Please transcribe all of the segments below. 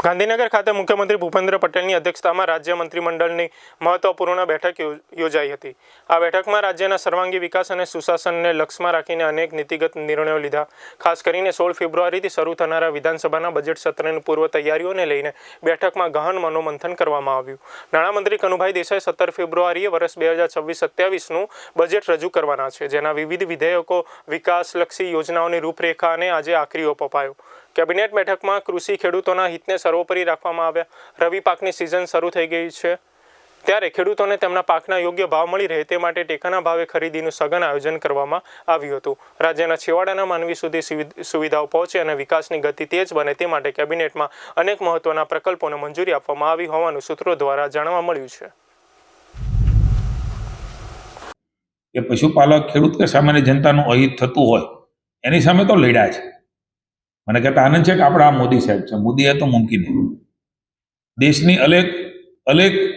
ગાંધીનગર ખાતે મુખ્યમંત્રી ભૂપેન્દ્ર પટેલની અધ્યક્ષતામાં રાજ્ય મંત્રીમંડળની મહત્વપૂર્ણ બેઠક યોજાઈ હતી। આ બેઠકમાં રાજ્યના સર્વાંગી વિકાસ અને સુશાસનને લક્ષ્યમાં રાખીને અનેક નીતિગત નિર્ણયો લીધા। ખાસ કરીને 16 ફેબ્રુઆરીથી શરૂ થનારા વિધાનસભાના બજેટ સત્રની પૂર્વ તૈયારીઓને લઈને બેઠકમાં ગહન મનોમંથન કરવામાં આવ્યું। નાણામંત્રી કનુભાઈ દેસાઈ 17 ફેબ્રુઆરીએ વર્ષ 2026-27નું બજેટ રજૂ કરવાના છે, જેના વિવિધ વિધેયકો, વિકાસલક્ષી યોજનાઓની રૂપરેખા અને આજે આખરી ઓપ અપાયો। કેબિનેટ બેઠકમાં કૃષિ ખેડૂતોના હિતને સર્વોપરી રાખવામાં આવ્યા। રવિ પાકની સિઝન શરૂ થઈ ગઈ છે, ત્યારે ખેડૂતોને તેમના પાકના યોગ્ય ભાવ મળી રહે તે માટે ટેકાના ભાવે ખરીદીનું સઘન આયોજન કરવામાં આવ્યું હતું। રાજ્યના છેવાડાના માનવી સુધી સુવિધાઓ પહોંચે અને વિકાસની ગતિ તેજ બને તે માટે કેબિનેટમાં અનેક મહત્વના પ્રકલ્પોને મંજૂરી આપવામાં આવી હોવાનું સૂત્રો દ્વારા જાણવા મળ્યું છે। કે પશુપાલક ખેડૂત કે સામાન્ય જનતાનું અહિત થતું હોય એની સામે તો લડ્યા છે। મને કહેતા આનંદ છે કે આપણે આ મોદી સાહેબ છે, મોદી એ તો મુમકિન નહીં। દેશની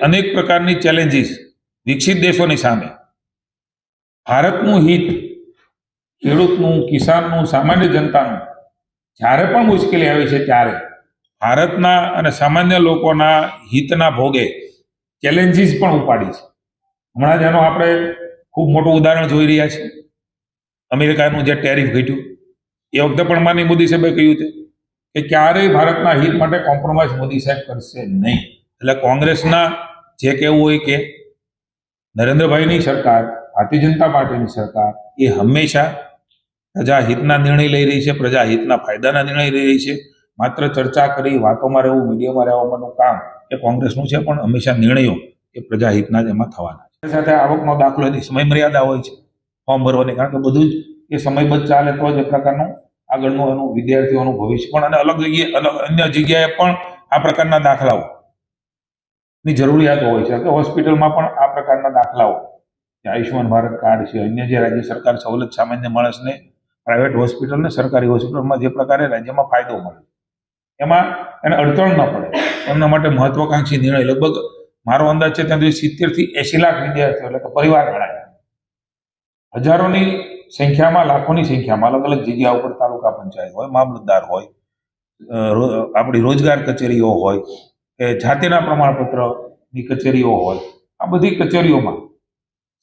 અનેક પ્રકારની ચેલેન્જીસ વિકસિત દેશોની સામે ભારતનું હિત, ખેડૂતનું, કિસાનનું, સામાન્ય જનતાનું જ્યારે પણ મુશ્કેલી આવી છે ત્યારે ભારતના અને સામાન્ય લોકોના હિતના ભોગે ચેલેન્જીસ પણ ઉપાડી છે। હમણાં જેનો આપણે ખૂબ મોટું ઉદાહરણ જોઈ રહ્યા છીએ, અમેરિકાનું જે ટેરિફ ઘટ્યું એ વખતે પણ માનનીય મોદી સાહેબે કહ્યું છે કે ક્યારેય ભારતના હિત માટે કોમ્પ્રોમાઇઝ મોદી સાહેબ કરશે નહીં। એટલે કોંગ્રેસના જે કહેવું હોય કે નરેન્દ્રભાઈની સરકાર, ભારતીય જનતા પાર્ટીની સરકાર એ હંમેશા પ્રજાહિતના નિર્ણય લઈ રહી છે, પ્રજાહિતના ફાયદાના નિર્ણય લઈ રહી છે। માત્ર ચર્ચા કરી, વાતોમાં રહેવું, મીડિયામાં રહેવાનું કામ એ કોંગ્રેસનું છે, પણ હંમેશા નિર્ણયો એ પ્રજાહિતના જ એમાં થવાના છે। સાથે આવકનો દાખલો એની સમય મર્યાદા હોય છે ફોર્મ ભરવાની, કારણ કે બધું જ એ સમયબદ્ધ ચાલે તો જ એ પ્રકારનું આગળનું એનું વિદ્યાર્થીઓનું ભવિષ્ય પણ અને અન્ય જગ્યાએ પણ આ પ્રકારના દાખલાઓની જરૂરિયાતો હોય છે કે હોસ્પિટલમાં પણ આ પ્રકારના દાખલાઓ, આયુષ્યમાન ભારત કાર્ડ છે, અન્ય જે રાજ્ય સરકાર સવલત સામાન્ય માણસને પ્રાઇવેટ હોસ્પિટલ ને સરકારી હોસ્પિટલમાં જે પ્રકારે રાજ્યમાં ફાયદો મળે એમાં એને અડચણ ન પડે એમના માટે મહત્વાકાંક્ષી નિર્ણય લગભગ મારો અંદાજ છે ત્યાં સુધી 70 થી 80 લાખ વિદ્યાર્થીઓ એટલે કે પરિવાર ગણાય, હજારોની સંખ્યામાં, લાખોની સંખ્યામાં અલગ અલગ જગ્યા ઉપર તાલુકા પંચાયત હોય, મામલતદાર હોય, આપણી રોજગાર કચેરીઓ હોય કે જાતિના પ્રમાણપત્રની કચેરીઓ હોય, આ બધી કચેરીઓમાં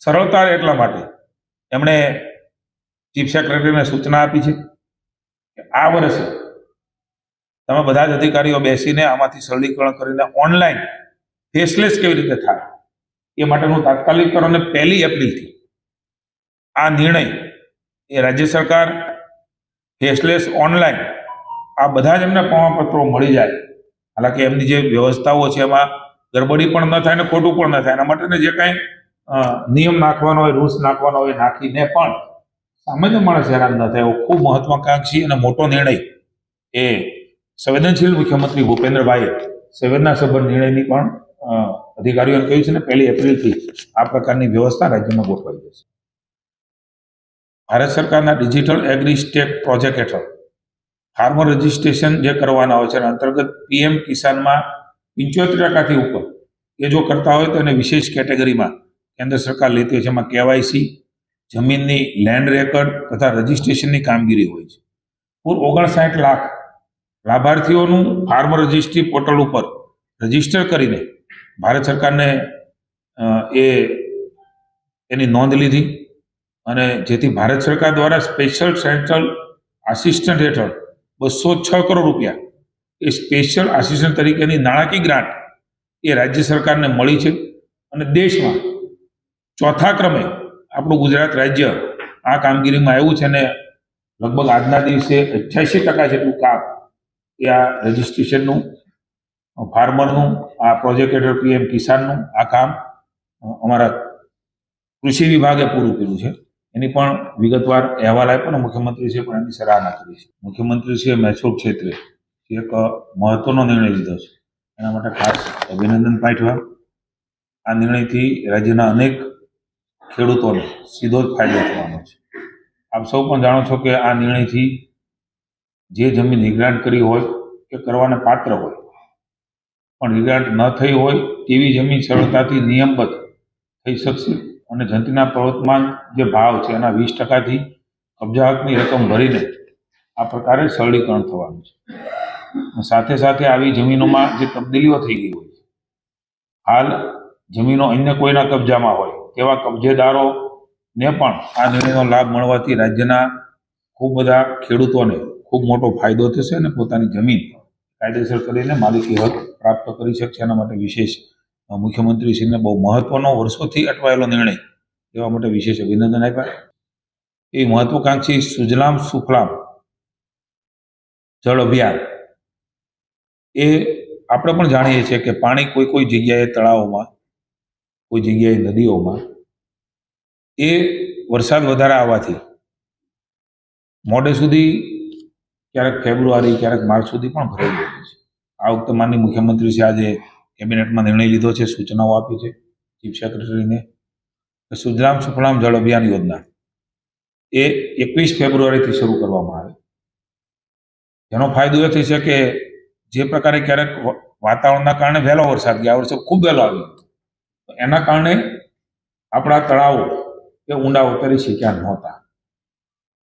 સરળતા એટલા માટે એમણે ચીફ સેક્રેટરીને સૂચના આપી છે કે આ વર્ષે તમે બધા જ અધિકારીઓ બેસીને આમાંથી સરળીકરણ કરીને ઓનલાઈન ફેસલેસ કેવી રીતે થાય એ માટેનું તાત્કાલિક કરો અને 1 એપ્રિલથી આ નિર્ણય એ રાજ્ય સરકાર ફેસલેસ ઓનલાઈન આ બધા જ એમને પ્રમાણપત્રો મળી જાય। હાલાકી એમની જે વ્યવસ્થાઓ છે એમાં ગડબડી પણ ન થાય ને ખોટું પણ ન થાય, એના માટે જે કાંઈ નિયમ નાખવાનો હોય, રૂલ્સ નાખવાનો હોય નાખીને પણ સામાન્ય માણસ હેરાન ન થાય એવો ખૂબ મહત્વાકાંક્ષી અને મોટો નિર્ણય એ સંવેદનશીલ મુખ્યમંત્રી ભૂપેન્દ્રભાઈએ સંવેદનાસભર નિર્ણયની પણ અધિકારીઓને કહ્યું છે ને 1 એપ્રિલથી આ પ્રકારની વ્યવસ્થા રાજ્યમાં ગોઠવાઈ જશે। ભારત સરકારના ડિજિટલ એગ્રી સ્ટેટ પ્રોજેક્ટ હેઠળ ફાર્મર રજિસ્ટ્રેશન જે કરવાના હોય છે અને અંતર્ગત પીએમ કિસાનમાં 75% ઉપર એ જો કરતા હોય તો એને વિશેષ કેટેગરીમાં કેન્દ્ર સરકાર લેતી હોય છે। એમાં કેવાયસી, જમીનની લેન્ડ રેકર્ડ તથા રજિસ્ટ્રેશનની કામગીરી હોય છે। કુલ 59 લાખ લાભાર્થીઓનું ફાર્મર રજિસ્ટ્રી પોર્ટલ ઉપર રજિસ્ટર કરીને ભારત સરકારને એની નોંધ લીધી અને જેથી ભારત સરકાર દ્વારા સ્પેશિયલ સેન્ટ્રલ આસિસ્ટન્ટ હેઠળ 206 કરોડ રૂપિયા એ સ્પેશિયલ આસિસ્ટન્ટ તરીકેની નાણાકીય ગ્રાન્ટ એ રાજ્ય સરકારને મળી છે અને દેશમાં 4થા ક્રમે આપણું ગુજરાત રાજ્ય આ કામગીરીમાં આવ્યું છે અને લગભગ આજના દિવસે 88% જેટલું કામ એ આ રજિસ્ટ્રેશનનું, ફાર્મરનું, આ પ્રોજેક્ટ હેઠળ પીએમ કિસાનનું આ કામ અમારા કૃષિ વિભાગે પૂરું કર્યું છે। એની પણ વિગતવાર અહેવાલ આપ્યો અને મુખ્યમંત્રીશ્રીએ પણ એની સરાહના કરી છે। મુખ્યમંત્રીશ્રીએ મહેસૂલ ક્ષેત્રે એક મહત્વનો નિર્ણય લીધો છે, એના માટે ખાસ અભિનંદન પાઠવ્યા। આ નિર્ણયથી રાજ્યના અનેક ખેડૂતોને સીધો જ ફાયદો થવાનો છે। આપ સૌ પણ જાણો છો કે આ નિર્ણયથી જે જમીન હિગ્રાન્ટ કરી હોય કે કરવાને પાત્ર હોય પણ હિગ્રાન્ટ ન થઈ હોય તેવી જમીન સરળતાથી નિયમબદ્ધ થઈ શકશે અને જંતીના પ્રવર્તમાન જે ભાવ છે એના 20%થી કબજા હકની રકમ ભરીને આ પ્રકારે સરળીકરણ થવાનું છે। સાથે સાથે આવી જમીનોમાં જે તબદીલીઓ થઈ ગઈ હોય છે, હાલ જમીનો અન્ય કોઈના કબજામાં હોય તેવા કબજેદારોને પણ આ નિર્ણયનો લાભ મળવાથી રાજ્યના ખૂબ બધા ખેડૂતોને ખૂબ મોટો ફાયદો થશે અને પોતાની જમીન કાયદેસર કરીને માલિકી હક પ્રાપ્ત કરી શકશે. એના માટે વિશેષ મુખ્યમંત્રીશ્રીને બહુ મહત્વનો વર્ષોથી અટવાયેલો નિર્ણય લેવા માટે વિશેષ અભિનંદન આપ્યા. એ મહત્વાકાંક્ષી સુજલામ સુફલામ જળ અભિયાન એ આપણે પણ જાણીએ છીએ કે પાણી કોઈ કોઈ જગ્યાએ તળાવોમાં, કોઈ જગ્યાએ નદીઓમાં એ વરસાદ વધારે આવવાથી મોડે સુધી ક્યારેક ફેબ્રુઆરી ક્યારેક માર્ચ સુધી પણ ભરાઈ જાય છે. આ વખતે માનનીય મુખ્યમંત્રીશ્રી આજે કેબિનેટમાં નિર્ણય લીધો છે, સૂચનાઓ આપી છે ચીફ સેક્રેટરીને. સુજલામ સુફલામ જળ અભિયાન યોજના એ 21 ફેબ્રુઆરીથી શરૂ કરવામાં આવે. જેનો ફાયદો એ થઈ છે કે જે પ્રકારે ક્યારેક વાતાવરણના કારણે વહેલો વરસાદ, ગયા વર્ષે ખૂબ વહેલો આવ્યો, એના કારણે આપણા તળાવો એ ઊંડા ઉતરી શક્યા નહોતા.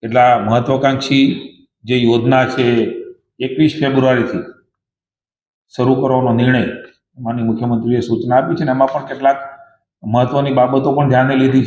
એટલા મહત્વાકાંક્ષી જે યોજના છે 21 ફેબ્રુઆરીથી શરૂ કરવાનો નિર્ણય માનનીય મુખ્યમંત્રીએ સૂચના આપી છે, અને એમાં પણ કેટલાક મહત્વની બાબતો પણ ધ્યાને લીધી છે.